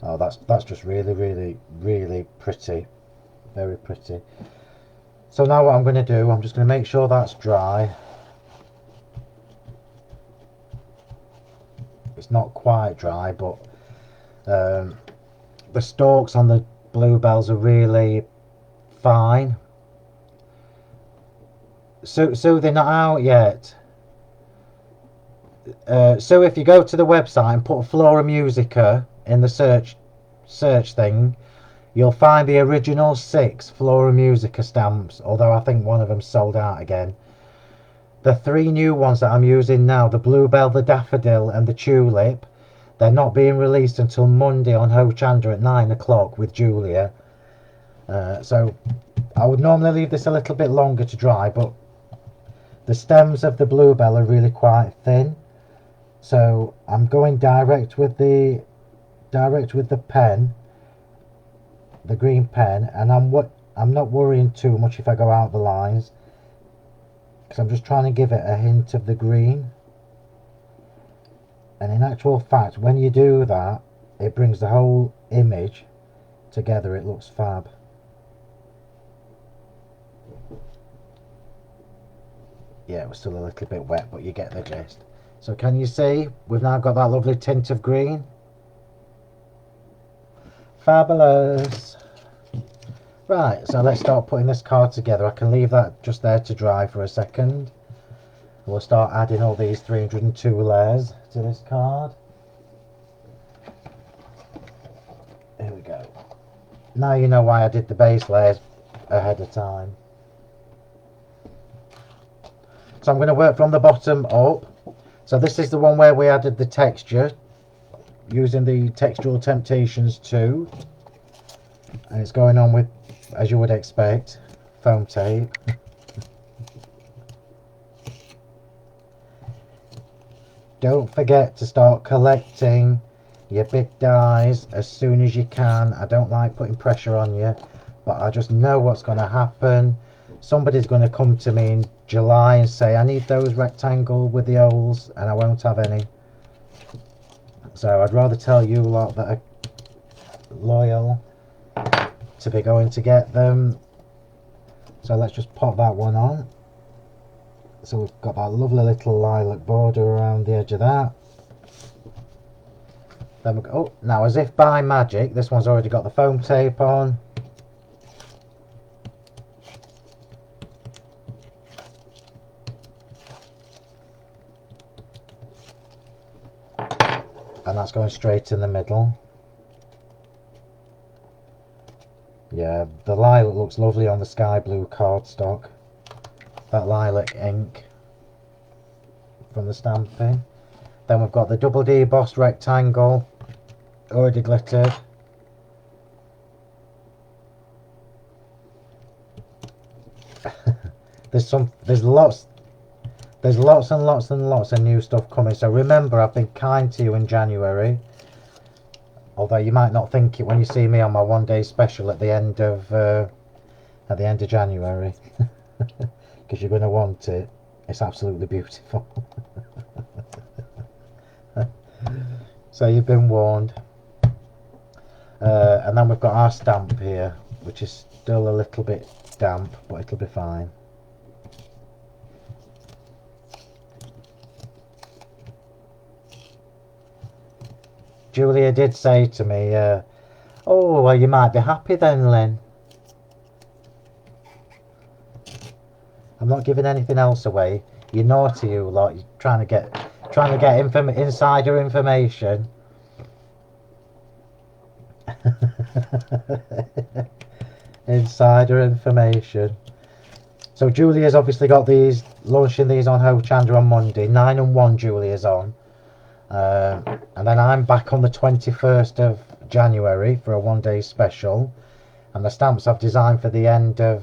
Oh, that's just really pretty. Very pretty. So now what I'm going to do, I'm just going to make sure that's dry. It's not quite dry, but the stalks on the bluebells are really fine. So they're not out yet. So if you go to the website and put Floramusica in the search thing, you'll find the original 6 Floramusica stamps, although I think one of them sold out again. The 3 new ones that I'm using now, the bluebell, the daffodil and the tulip, they're not being released until Monday on Hochanda at 9 o'clock with Julia. So I would normally leave this a little bit longer to dry, but the stems of the bluebell are really quite thin. So I'm going direct with the pen, the green pen, and I'm not worrying too much if I go out the lines, because I'm just trying to give it a hint of the green. And in actual fact, when you do that, it brings the whole image together. It looks fab. Yeah, it was still a little bit wet, but you get the gist. So can you see we've now got that lovely tint of green? Fabulous. Right, so let's start putting this card together. I can leave that just there to dry for a second. We'll start adding all these 302 layers to this card. Here we go. Now you know why I did the base layers ahead of time. So I'm going to work from the bottom up. So this is the one where we added the texture using the Textural Temptations 2. And it's going on with, as you would expect, foam tape. Don't forget to start collecting your big dies as soon as you can. I don't like putting pressure on you, but I just know what's going to happen. Somebody's going to come to me in July and say, I need those rectangle with the holes, and I won't have any. So I'd rather tell you lot that are loyal to be going to get them. So let's just pop that one on. So we've got that lovely little lilac border around the edge of that. Then we go, oh, now as if by magic, this one's already got the foam tape on. And that's going straight in the middle. Yeah, the lilac looks lovely on the sky blue cardstock. That lilac ink from the stamping. Then we've got the double D embossed rectangle, already glittered. there's lots and lots and lots of new stuff coming. So remember, I've been kind to you in January. Although you might not think it when you see me on my one-day special at the end of January, because you're going to want it. It's absolutely beautiful. So you've been warned. And then we've got our stamp here, which is still a little bit damp, but it'll be fine. Julia did say to me, oh, well, you might be happy then, Lynn. I'm not giving anything else away. You're naughty, you lot. You're trying to get insider information. Insider information. So Julia's obviously got these, launching these on Hochanda on Monday. 9 and 1 Julia's on. And then I'm back on the 21st of January for a one-day special. And the stamps I've designed for the end of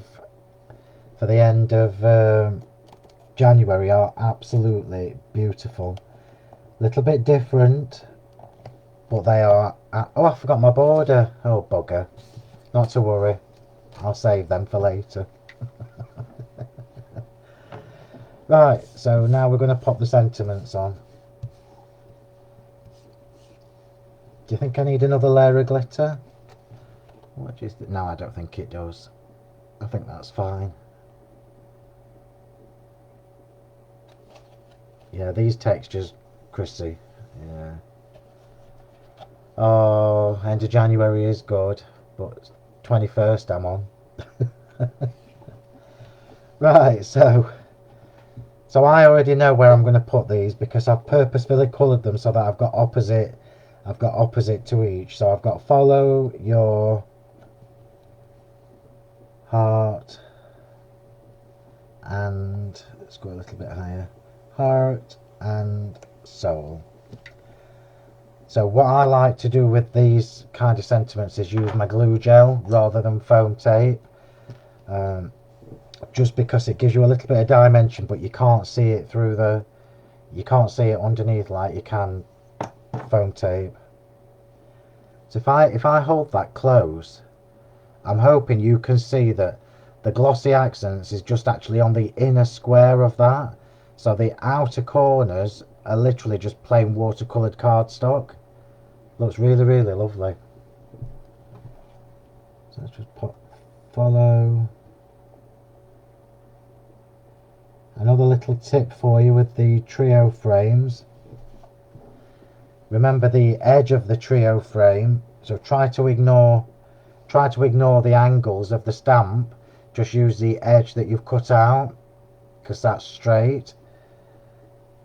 January are absolutely beautiful. Little bit different, but they are. Oh, I forgot my border. Oh, bugger. Not to worry. I'll save them for later. Right, so now we're going to pop the sentiments on. Do you think I need another layer of glitter? What is it? No, I don't think it does. I think that's fine. Yeah, these textures, Chrissy. Yeah. Oh, end of January is good, but 21st I'm on. Right, so I already know where I'm going to put these because I've purposefully coloured them so that I've got opposite to each. So I've got follow your heart, and let's go a little bit higher, heart and soul. So what I like to do with these kind of sentiments is use my glue gel rather than foam tape, just because it gives you a little bit of dimension, but you can't see it underneath like you can foam tape. So if I hold that close, I'm hoping you can see that the glossy accents is just actually on the inner square of that. So the outer corners are literally just plain watercoloured cardstock. Looks really, really lovely. So let's just put follow. Another little tip for you with the trio frames. Remember the edge of the trio frame, so try to ignore the angles of the stamp. Just use the edge that you've cut out because that's straight.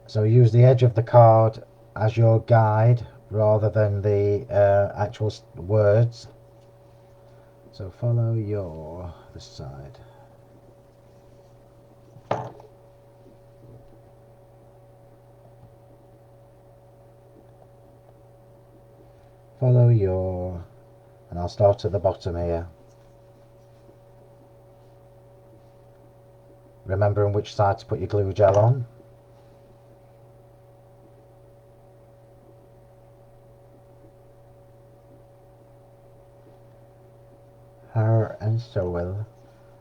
So use the edge of the card as your guide rather than the actual words. So follow this side. Follow and I'll start at the bottom here. Remembering which side to put your glue gel on. Her and Soul.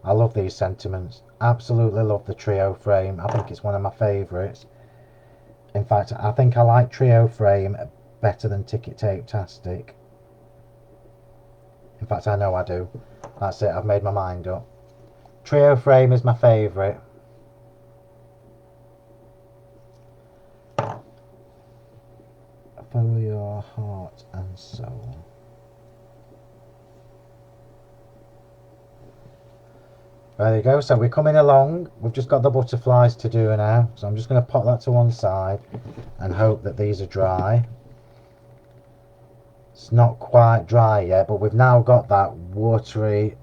I love these sentiments. Absolutely love the trio frame. I think it's one of my favourites. In fact, I think I like trio frame better than Ticket Tape-tastic. In fact, I know I do. That's it, I've made my mind up. Trio frame is my favourite. Follow your heart and soul. There you go, so we're coming along. We've just got the butterflies to do now. So I'm just going to pop that to one side and hope that these are dry. It's not quite dry yet, but we've now got that watery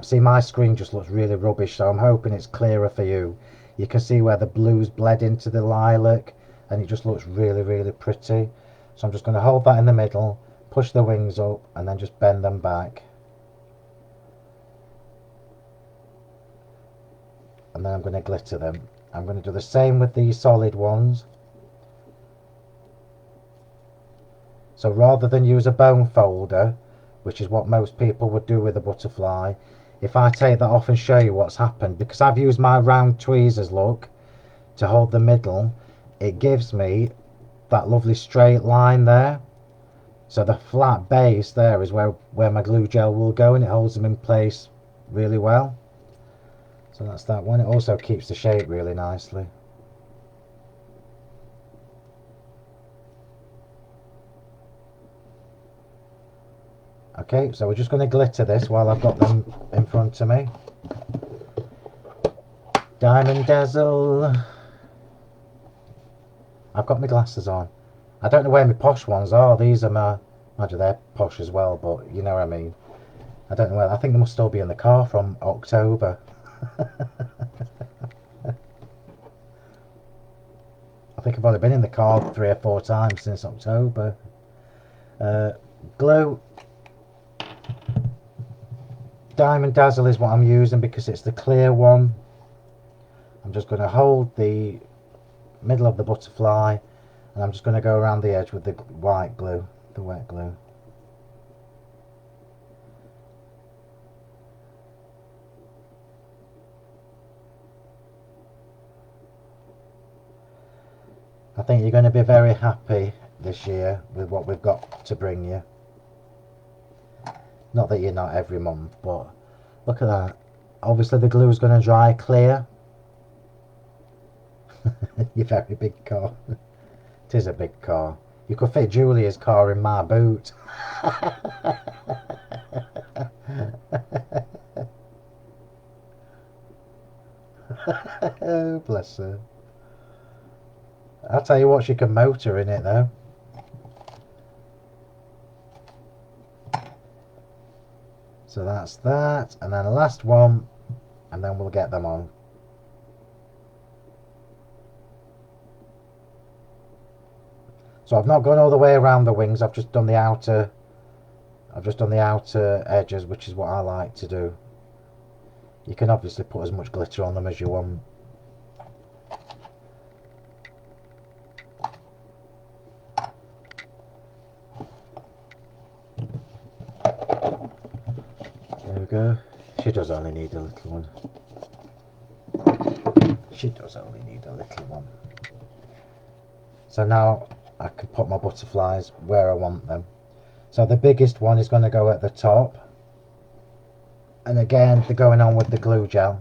See, my screen just looks really rubbish, so I'm hoping it's clearer for you. You can see where the blues bled into the lilac, and it just looks really, really pretty. So I'm just going to hold that in the middle, push the wings up, and then just bend them back. And then I'm going to glitter them. I'm going to do the same with these solid ones. So rather than use a bone folder, which is what most people would do with a butterfly, if I take that off and show you what's happened, because I've used my round tweezers, look, to hold the middle, it gives me that lovely straight line there. So the flat base there is where my glue gel will go, and it holds them in place really well. So that's that one. It also keeps the shape really nicely. Okay, so we're just going to glitter this while I've got them in front of me. Diamond Dazzle. I've got my glasses on. I don't know where my posh ones are. These are my... Imagine they're posh as well, but you know what I mean. I don't know where... I think they must still be in the car from October. I think I've only been in the car 3 or 4 times since October. Glue. Diamond Dazzle is what I'm using because it's the clear one. I'm just going to hold the middle of the butterfly, and I'm just going to go around the edge with the white glue, the wet glue. I think you're going to be very happy this year with what we've got to bring you. Not that you're not every month, but look at that. Obviously the glue is going to dry clear. Your very big car. It is a big car. You could fit Julia's car in my boot. Oh, bless her. I'll tell you what, she can motor in it though. So that's that, and then the last one, and then we'll get them on. So I've not gone all the way around the wings, I've just done the outer edges, which is what I like to do. You can obviously put as much glitter on them as you want. There we go. She does only need a little one. She does only need a little one. So now I can put my butterflies where I want them. So the biggest one is going to go at the top. And again, they're going on with the glue gel.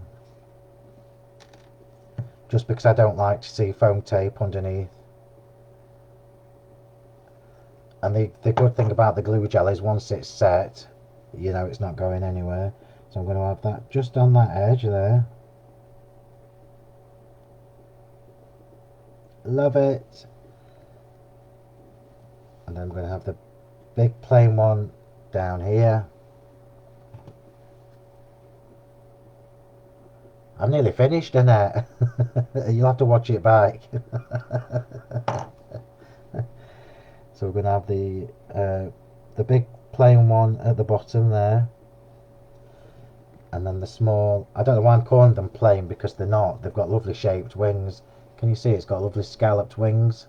Just because I don't like to see foam tape underneath. And the good thing about the glue gel is once it's set, you know it's not going anywhere. So I'm going to have that just on that edge there. Love it. And then I'm going to have the big plain one down here. I'm nearly finished, Annette. You'll have to watch it back. So we're going to have the big plain one at the bottom there, and then the small. I don't know why I'm calling them plain, because they're not. They've got lovely shaped wings. Can you see it's got lovely scalloped wings?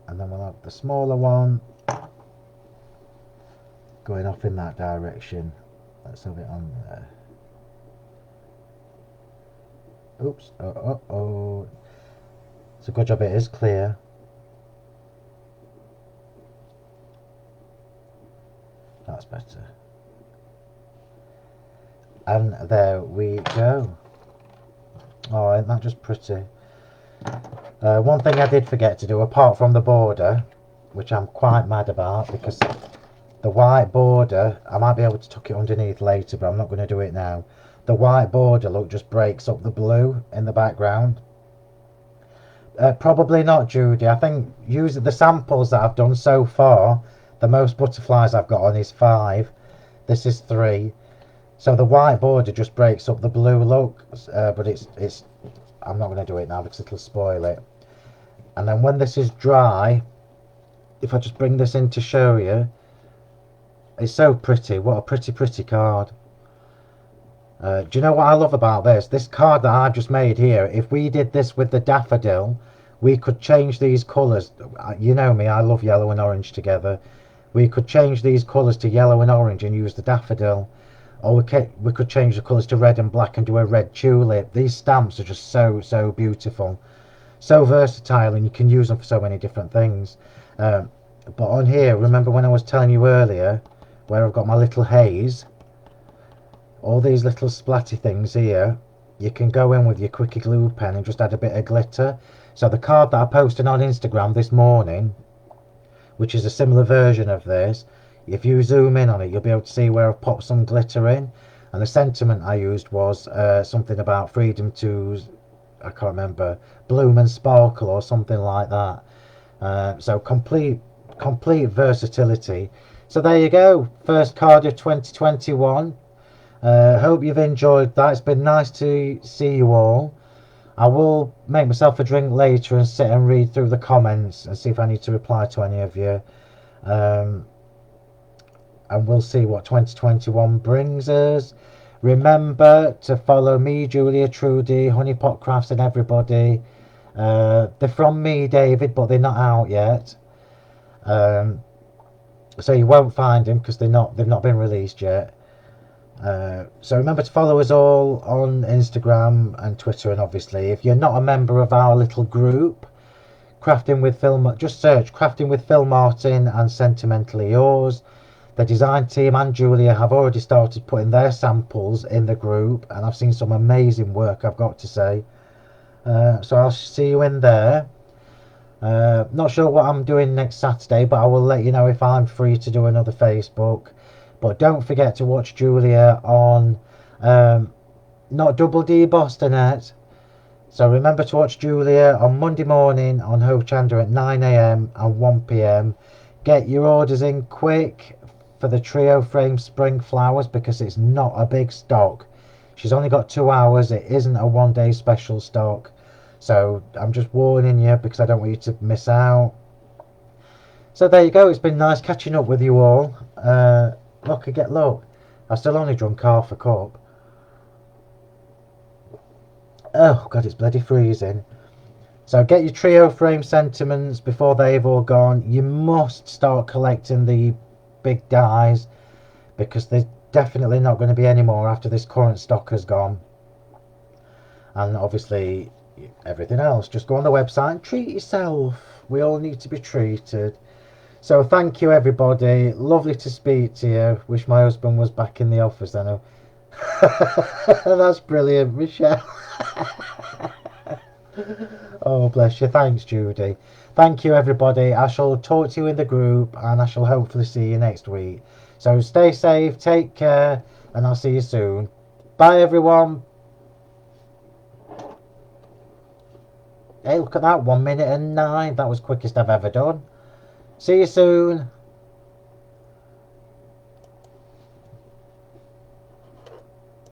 And then we'll have the smaller one going off in that direction. Let's have it on there. Oops. Oh. It's a good job it is clear. That's better. And there we go. Oh, isn't that just pretty? One thing I did forget to do, apart from the border, which I'm quite mad about, because the white border, I might be able to tuck it underneath later, but I'm not going to do it now. The white border, look, just breaks up the blue in the background. Probably not, Judy. I think using the samples that I've done so far, the most butterflies I've got on is 5. This is 3. So the white border just breaks up the blue look, but it's. I'm not going to do it now because it'll spoil it. And then when this is dry, if I just bring this in to show you, it's so pretty. What a pretty card. Do you know what I love about this? This card that I've just made here, if we did this with the daffodil, we could change these colours. You know me, I love yellow and orange together. We could change these colours to yellow and orange and use the daffodil. Or we could change the colours to red and black and do a red tulip. These stamps are just so beautiful. So versatile, and you can use them for so many different things. But on here, remember when I was telling you earlier, where I've got my little haze, all these little splatty things here, you can go in with your quickie glue pen and just add a bit of glitter. So the card that I posted on Instagram this morning, which is a similar version of this, if you zoom in on it, you'll be able to see where I've popped some glitter in. And the sentiment I used was something about freedom to, I can't remember, bloom and sparkle or something like that. So complete versatility. So there you go, first card of 2021. Hope you've enjoyed that. It's been nice to see you all. I will make myself a drink later and sit and read through the comments and see if I need to reply to any of you. And we'll see what 2021 brings us. Remember to follow me, Julia, Trudy, Honeypot Crafts and everybody. They're from me, David, but they're not out yet. So you won't find them because they've not been released yet. So remember to follow us all on Instagram and Twitter, and obviously if you're not a member of our little group, Crafting with Phill, just search Crafting with Phill Martin and Sentimentally Yours. The design team and Julia have already started putting their samples in the group, and I've seen some amazing work, I've got to say. So I'll see you in there. Not sure what I'm doing next Saturday, but I will let you know if I'm free to do another Facebook. But don't forget to watch Julia on not Double D Bostonet. So remember to watch Julia on Monday morning on Ho Chanda at 9 AM and 1 PM. Get your orders in quick for the Trioframe spring flowers because it's not a big stock. She's only got 2 hours. It isn't a one-day special stock. So I'm just warning you because I don't want you to miss out. So there you go. It's been nice catching up with you all. Look, I've still only drunk half a cup. Oh God, it's bloody freezing. So get your Trioframe sentiments before they've all gone. You must start collecting the big dies because there's definitely not going to be any more after this current stock has gone. And obviously everything else, just go on the website and treat yourself. We all need to be treated. So thank you everybody, lovely to speak to you. Wish my husband was back in the office. I know. That's brilliant, Michelle. Oh bless you, thanks Judy. Thank you everybody. I shall talk to you in the group and I shall hopefully see you next week. So stay safe, take care, and I'll see you soon. Bye everyone. Hey, look at that, 1 minute and 9. That was quickest I've ever done. See you soon.